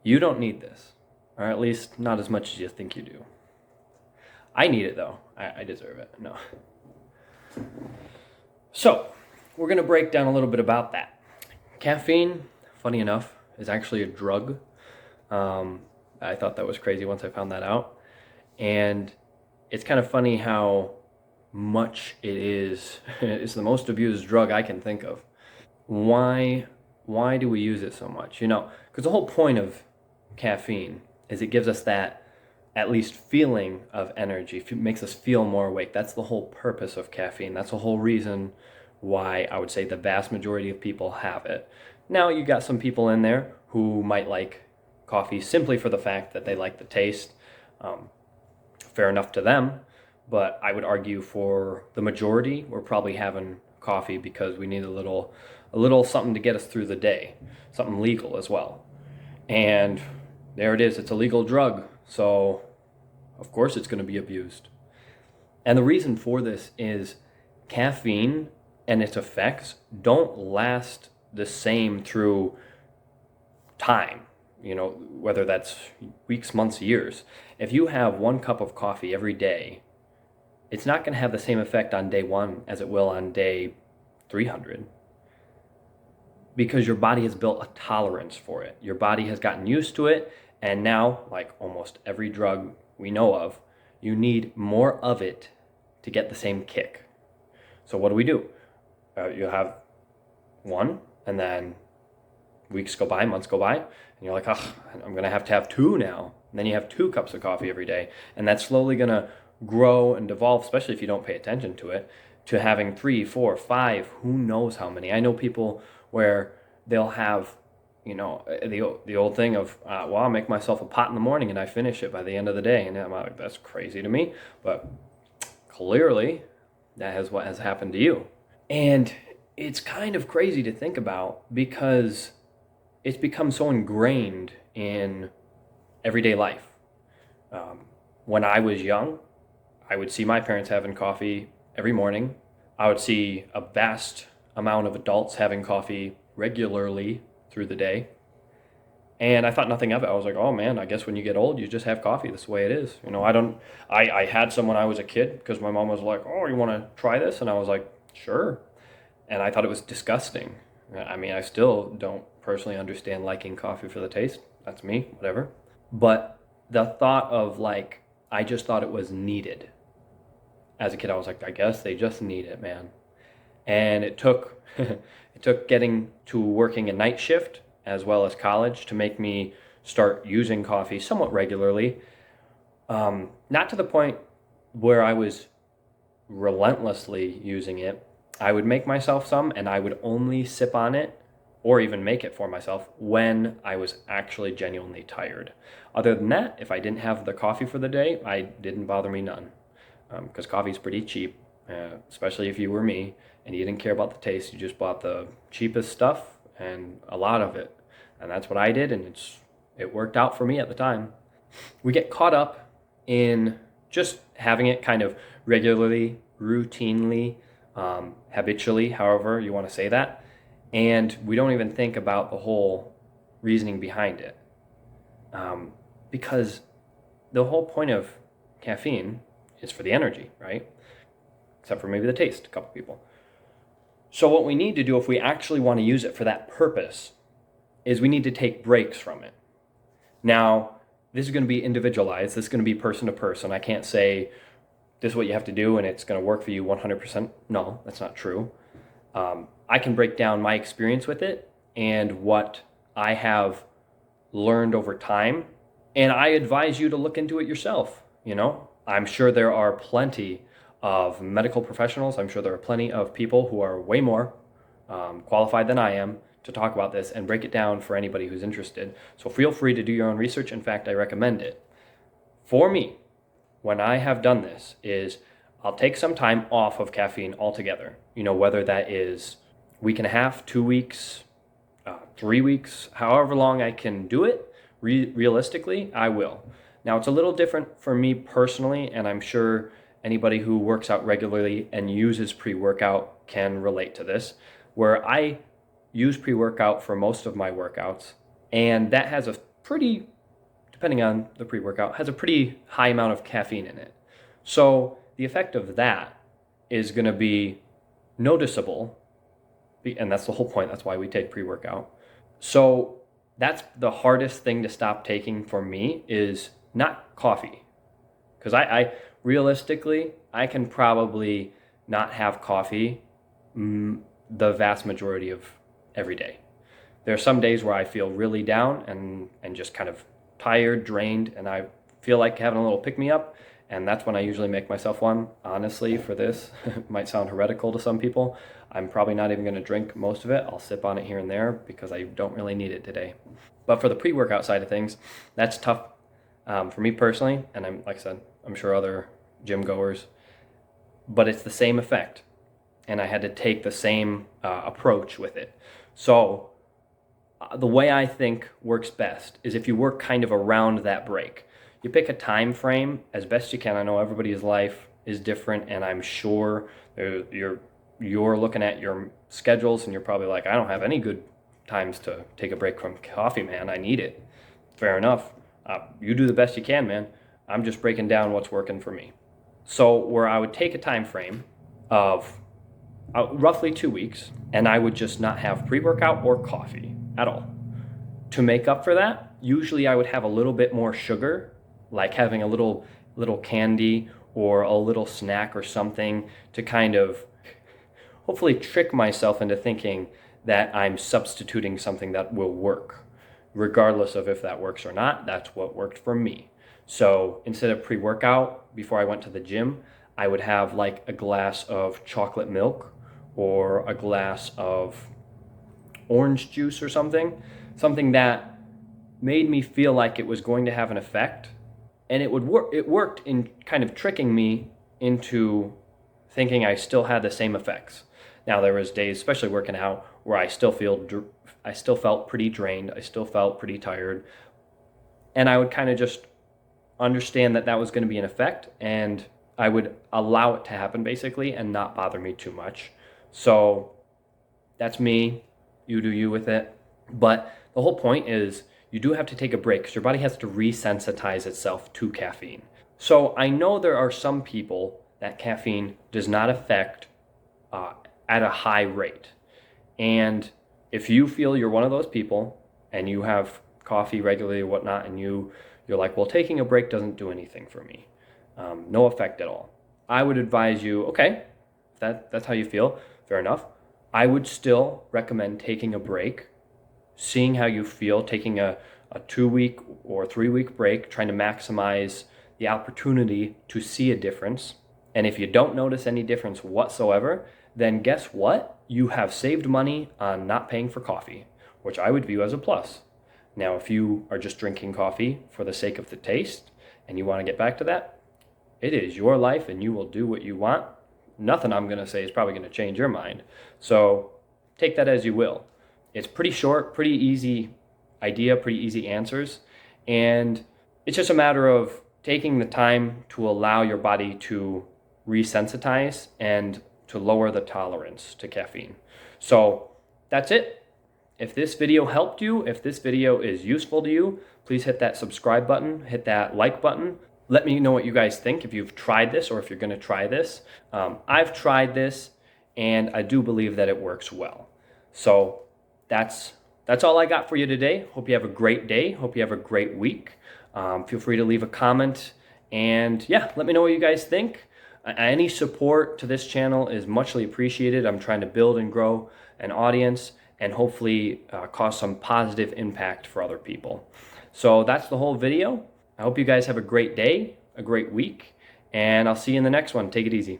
You don't need this, or at least not as much as you think you do. I need it though. I deserve it. No. So, we're going to break down a little bit about that. Caffeine, funny enough, is actually a drug. I thought that was crazy once I found that out. And it's kind of funny how much it is. It's the most abused drug I can think of. Why do we use it so much? Because the whole point of caffeine is it gives us that at least feeling of energy. It makes us feel more awake. That's the whole purpose of caffeine. That's the whole reason why I would say the vast majority of people have it. Now, you got some people in there who might like coffee simply for the fact that they like the taste. Fair enough to them, but I would argue for the majority, we're probably having coffee because we need a little something to get us through the day, something legal as well. And there it is, it's a legal drug, so of course it's going to be abused. And the reason for this is caffeine and its effects don't last the same through time, whether that's weeks, months, years. If you have 1 cup of coffee every day, it's not going to have the same effect on day 1 as it will on day 300, because your body has built a tolerance for it. Your body has gotten used to it, and now, like almost every drug we know of, you need more of it to get the same kick. So what do? You have one, and then weeks go by, months go by, and you're like, oh, I'm going to have 2 now. And then you have 2 cups of coffee every day, and that's slowly going to grow and devolve, especially if you don't pay attention to it, to having 3, 4, 5, who knows how many. I know people where they'll have, the old thing of, well, I'll make myself a pot in the morning and I finish it by the end of the day. And I'm like, that's crazy to me. But clearly, that is what has happened to you. And it's kind of crazy to think about because it's become so ingrained in everyday life. When I was young, I would see my parents having coffee every morning. I would see a vast amount of adults having coffee regularly through the day. And I thought nothing of it. I was like, oh man, I guess when you get old, you just have coffee. That's the way it is. I had some when I was a kid because my mom was like, oh, you want to try this? And I was like, sure. And I thought it was disgusting. I mean, I still don't personally understand liking coffee for the taste. That's me, whatever. But the thought of I just thought it was needed. As a kid, I was like, I guess they just need it, man. And it took it took getting to working a night shift as well as college to make me start using coffee somewhat regularly. Not to the point where I was relentlessly using it. I would make myself some, and I would only sip on it or even make it for myself when I was actually genuinely tired. Other than that, if I didn't have the coffee for the day, it didn't bother me none. Because coffee's pretty cheap, especially if you were me and you didn't care about the taste. You just bought the cheapest stuff and a lot of it. And that's what I did, and it worked out for me at the time. We get caught up in just having it kind of regularly, routinely, habitually, however you want to say that. And we don't even think about the whole reasoning behind it. Because the whole point of caffeine is for the energy, right? Except for maybe the taste, a couple people. So what we need to do if we actually want to use it for that purpose is we need to take breaks from it. Now, this is going to be individualized. This is going to be person to person. I can't say this is what you have to do and it's going to work for you 100%. No, that's not true. I can break down my experience with it and what I have learned over time. And I advise you to look into it yourself. I'm sure there are plenty of medical professionals. I'm sure there are plenty of people who are way more qualified than I am to talk about this and break it down for anybody who's interested. So feel free to do your own research. In fact, I recommend it. For me, when I have done this, is I'll take some time off of caffeine altogether. Whether that is a week and a half, 2 weeks, 3 weeks, however long I can do it, realistically, I will. Now, it's a little different for me personally, and I'm sure anybody who works out regularly and uses pre-workout can relate to this, where I use pre-workout for most of my workouts, and that has a pretty, depending on the pre-workout, has a pretty high amount of caffeine in it. So the effect of that is going to be noticeable, and that's the whole point. That's why we take pre-workout. So that's the hardest thing to stop taking for me, is not coffee. Because I realistically, I can probably not have coffee the vast majority of every day. There are some days where I feel really down and just kind of tired, drained, and I feel like having a little pick-me-up, and that's when I usually make myself one. Honestly, for this, it might sound heretical to some people. I'm probably not even going to drink most of it. I'll sip on it here and there because I don't really need it today. But for the pre-workout side of things, that's tough for me personally, and like I said, I'm sure other gym goers, but it's the same effect, and I had to take the same approach with it. So the way I think works best is if you work kind of around that break. You pick a time frame as best you can. I know everybody's life is different, and I'm sure you're looking at your schedules and you're probably like, I don't have any good times to take a break from coffee, man. I need it. Fair enough. You do the best you can, man. I'm just breaking down what's working for me. So where I would take a time frame of roughly 2 weeks, and I would just not have pre-workout or coffee at all. To make up for that, usually I would have a little bit more sugar, like having a little candy or a little snack or something to kind of hopefully trick myself into thinking that I'm substituting something that will work. Regardless of if that works or not, that's what worked for me. So instead of pre-workout, before I went to the gym, I would have like a glass of chocolate milk or a glass of orange juice or something that made me feel like it was going to have an effect. And it worked in kind of tricking me into thinking I still had the same effects. Now there was days, especially working out, where I still felt pretty drained. I still felt pretty tired. And I would kind of just understand that was going to be an effect, and I would allow it to happen basically and not bother me too much. So that's me. You do you with it. But the whole point is you do have to take a break because your body has to resensitize itself to caffeine. So I know there are some people that caffeine does not affect at a high rate. And if you feel you're one of those people and you have coffee regularly or whatnot, and you're like, well, taking a break doesn't do anything for me, no effect at all, I would advise you, okay, if that's how you feel, fair enough. I would still recommend taking a break, seeing how you feel, taking a 2-week or 3-week break, trying to maximize the opportunity to see a difference. And if you don't notice any difference whatsoever, then guess what? You have saved money on not paying for coffee, which I would view as a plus. Now, if you are just drinking coffee for the sake of the taste and you want to get back to that, it is your life and you will do what you want. Nothing I'm going to say is probably going to change your mind. So take that as you will. It's pretty short, pretty easy idea, pretty easy answers. And it's just a matter of taking the time to allow your body to resensitize and to lower the tolerance to caffeine. So that's it. If this video helped you, if this video is useful to you, please hit that subscribe button, hit that like button. Let me know what you guys think, if you've tried this or if you're going to try this. I've tried this and I do believe that it works well. So that's all I got for you today. Hope you have a great day. Hope you have a great week. Feel free to leave a comment, and yeah, let me know what you guys think. Any support to this channel is muchly appreciated. I'm trying to build and grow an audience and hopefully cause some positive impact for other people. So that's the whole video. I hope you guys have a great day, a great week, and I'll see you in the next one. Take it easy.